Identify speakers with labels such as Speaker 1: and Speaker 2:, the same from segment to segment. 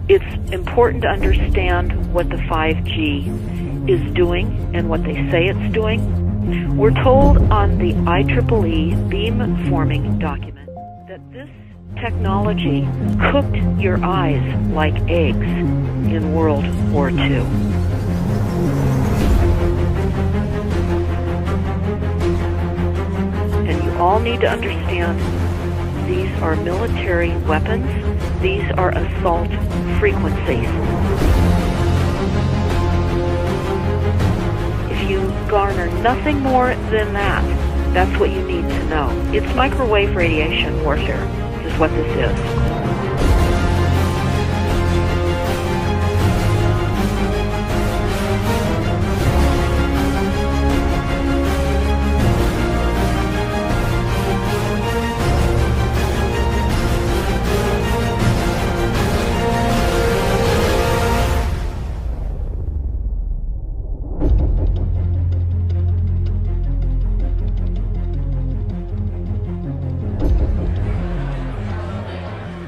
Speaker 1: It's important to understand what the 5G is doing and what they say it's doing. We're told on the IEEE beamforming document that this technology cooked your eyes like eggs in World War II. And you all need to understand these are military weapons. These are assault frequencies. If you garner nothing more than that, that's what you need to know. It's microwave radiation warfare, is what this is.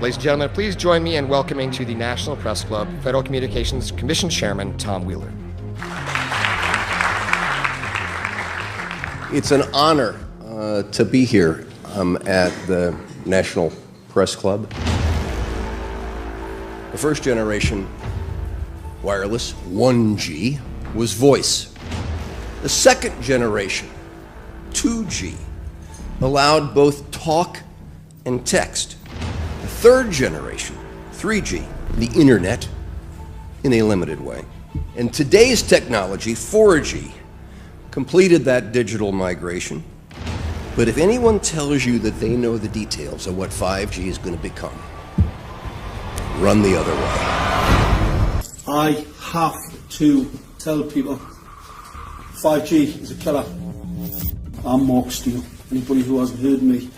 Speaker 2: Ladies and gentlemen, please join me in welcoming to the National Press Club Federal Communications Commission Chairman Tom Wheeler.
Speaker 3: It's an honor to be here at the National Press Club. The first generation wireless, 1G, was voice. The second generation, 2G, allowed both talk and text. The third generation, 3G, the internet, in a limited way. And today's technology, 4G, completed that digital migration. But if anyone tells you that they know the details of what 5G is going to become, run the other way.
Speaker 4: I have to tell people 5G is a killer. I'm Mark Steele. Anybody who hasn't heard me,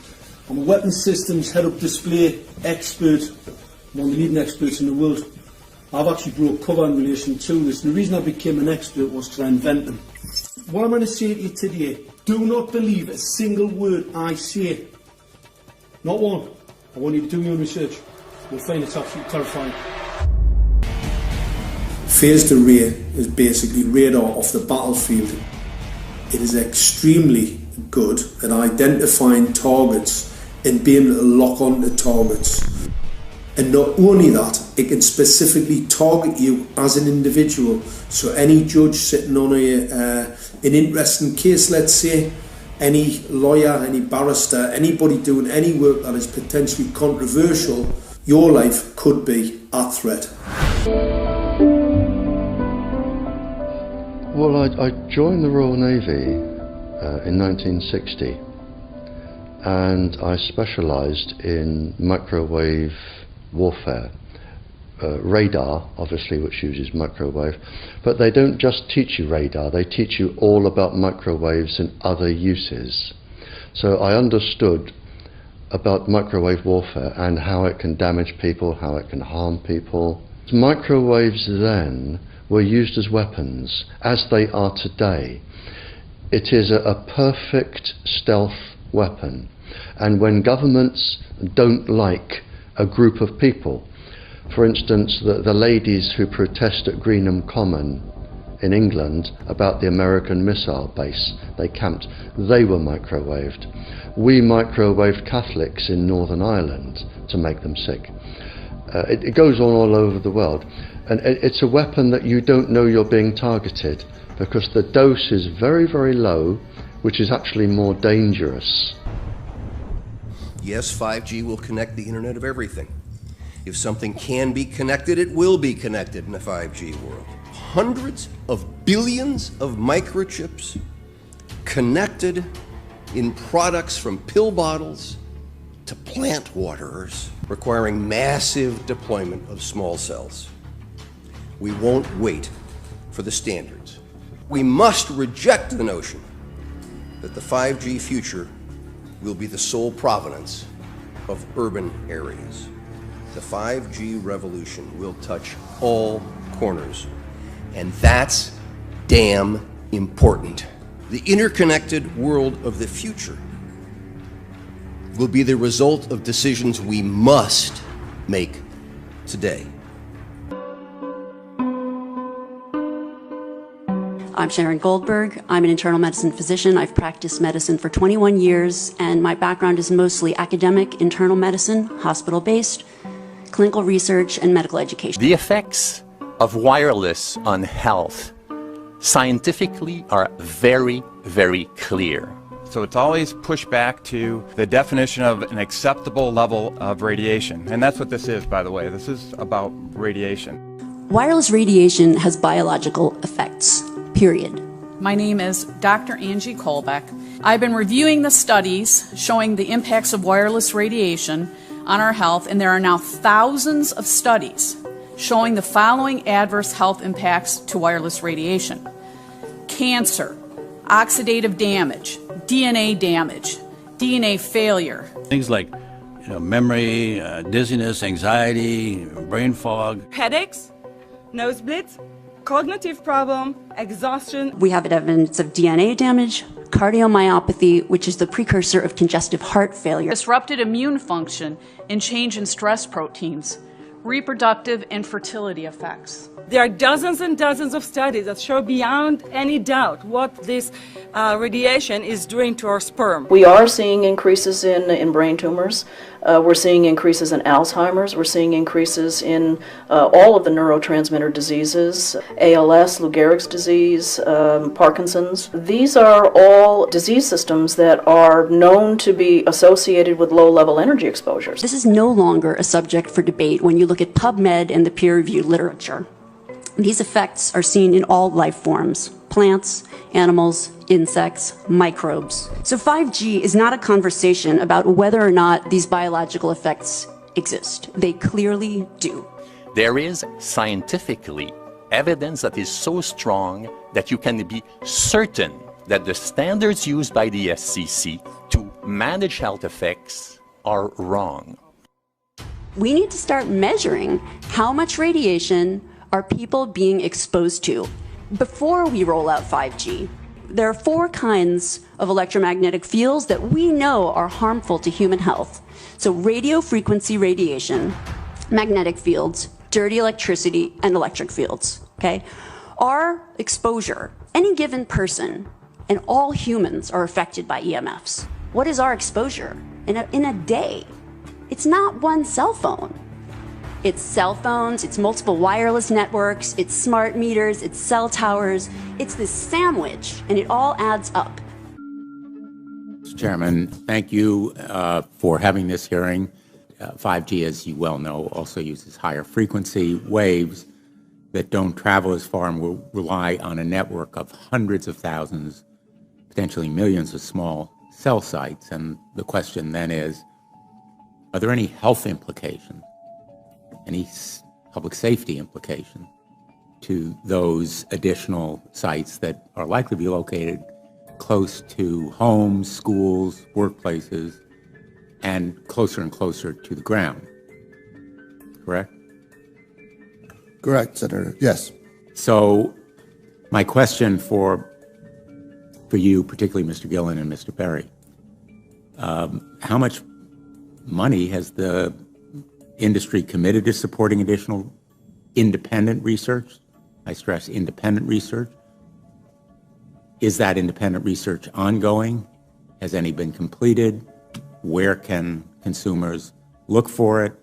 Speaker 4: I'm a weapons systems head-up display expert, one of the leading experts in the world. I've actually brought cover in relation to this, and the reason I became an expert was because I invented them. What I'm going to say to you today, do not believe a single word I say. Not one. I want you to do your own research. You'll find it's absolutely terrifying. Phased array is basically radar off the battlefield. It is extremely good at identifying targets and being able to lock onto targets. And not only that, it can specifically target you as an individual. So any judge sitting on an interesting case, let's say, any lawyer, any barrister, anybody doing any work that is potentially controversial, your life could be at threat.
Speaker 5: Well, I joined the Royal Navy in 1960, and I specialised in microwave warfare. Radar, obviously, which uses microwave, but they don't just teach you radar, they teach you all about microwaves and other uses. So I understood about microwave warfare and how it can damage people, how it can harm people. Microwaves then were used as weapons, as they are today. It is a perfect stealth weapon, and when governments don't like a group of people, for instance, the ladies who protest at Greenham Common in England about the American missile base they camped, they were microwaved. We microwaved Catholics in Northern Ireland to make them sick. It goes on all over the world, and it's a weapon that you don't know you're being targeted because the dose is very, very low, which is actually more dangerous.
Speaker 3: Yes, 5G will connect the Internet of everything. If something can be connected, it will be connected in a 5G world. Hundreds of billions of microchips connected in products from pill bottles to plant waterers, requiring massive deployment of small cells. We won't wait for the standards. We must reject the notion that the 5G future will be the sole provenance of urban areas. The 5G revolution will touch all corners, and that's damn important. The interconnected world of the future will be the result of decisions we must make today.
Speaker 6: I'm Sharon Goldberg. I'm an internal medicine physician. I've practiced medicine for 21 years, and my background is mostly academic, internal medicine, hospital-based, clinical research, and medical education.
Speaker 7: The effects of wireless on health scientifically are very, very clear.
Speaker 8: So it's always pushed back to the definition of an acceptable level of radiation. And that's what this is, by the way. This is about radiation.
Speaker 6: Wireless radiation has biological effects, period.
Speaker 9: My name is Dr. Angie Kolbeck. I've been reviewing the studies showing the impacts of wireless radiation on our health, and there are now thousands of studies showing the following adverse health impacts to wireless radiation: cancer, oxidative damage, DNA damage, DNA failure.
Speaker 10: Things like memory, dizziness, anxiety, brain fog.
Speaker 11: Headaches, nosebleeds, cognitive problem, exhaustion.
Speaker 6: We have evidence of DNA damage, cardiomyopathy, which is the precursor of congestive heart failure,
Speaker 9: Disrupted immune function and change in stress proteins, reproductive and fertility effects.
Speaker 11: There are dozens and dozens of studies that show beyond any doubt what this radiation is doing to our sperm.
Speaker 12: We are seeing increases in brain tumors. We're seeing increases in Alzheimer's. We're seeing increases in all of the neurotransmitter diseases, ALS, Lou Gehrig's disease, Parkinson's. These are all disease systems that are known to be associated with low-level energy exposures.
Speaker 6: This is no longer a subject for debate when you look at PubMed and the peer-reviewed literature. These effects are seen in all life forms: plants, animals, insects, microbes. So 5G is not a conversation about whether or not these biological effects exist. They clearly do.
Speaker 7: There is scientifically evidence that is so strong that you can be certain that the standards used by the FCC to manage health effects are wrong.
Speaker 6: We need to start measuring how much radiation are people being exposed to before we roll out 5G. There are 4 kinds of electromagnetic fields that we know are harmful to human health. So radio frequency radiation, magnetic fields, dirty electricity, and electric fields, okay? Our exposure, any given person, and all humans are affected by EMFs. What is our exposure in a day? It's not one cell phone. It's cell phones, it's multiple wireless networks, it's smart meters, it's cell towers. It's this sandwich, and it all adds up.
Speaker 13: Mr. Chairman, thank you for having this hearing. 5G, as you well know, also uses higher frequency waves that don't travel as far and will rely on a network of hundreds of thousands, potentially millions of small cell sites. And the question then is, are there any health implications, any public safety implications to those additional sites that are likely to be located close to homes, schools, workplaces, and closer to the ground? Correct?
Speaker 14: Correct, Senator. Yes.
Speaker 13: So my question for you, particularly Mr. Gillen and Mr. Perry, how much money has the industry committed to supporting additional independent research? I stress independent research. Is that independent research ongoing? Has any been completed? Where can consumers look for it?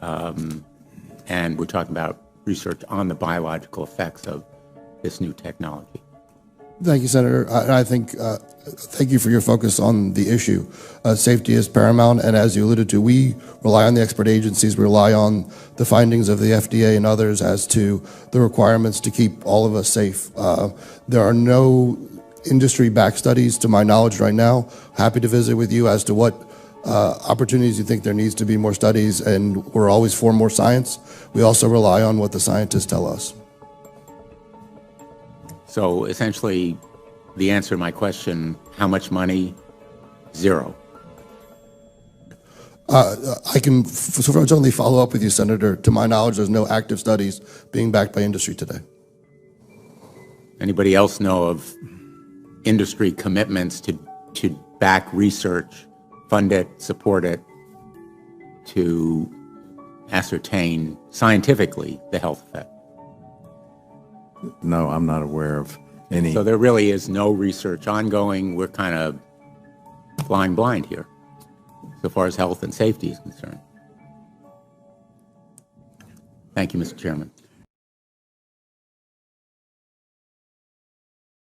Speaker 13: And we're talking about research on the biological effects of this new technology.
Speaker 14: Thank you, Senator. I think, thank you for your focus on the issue. Safety is paramount, and as you alluded to, we rely on the expert agencies, we rely on the findings of the FDA and others as to the requirements to keep all of us safe. There are no industry-backed studies, to my knowledge right now. Happy to visit with you as to what opportunities you think there needs to be more studies, and we're always for more science. We also rely on what the scientists tell us.
Speaker 13: So essentially, the answer to my question, how much money? Zero.
Speaker 14: I can certainly follow up with you, Senator. To my knowledge, there's no active studies being backed by industry today.
Speaker 13: Anybody else know of industry commitments to back research, fund it, support it, to ascertain scientifically the health effect?
Speaker 15: No, I'm not aware of
Speaker 13: So there really is no research ongoing. We're kind of flying blind here, so far as health and safety is concerned. Thank you, Mr. Chairman.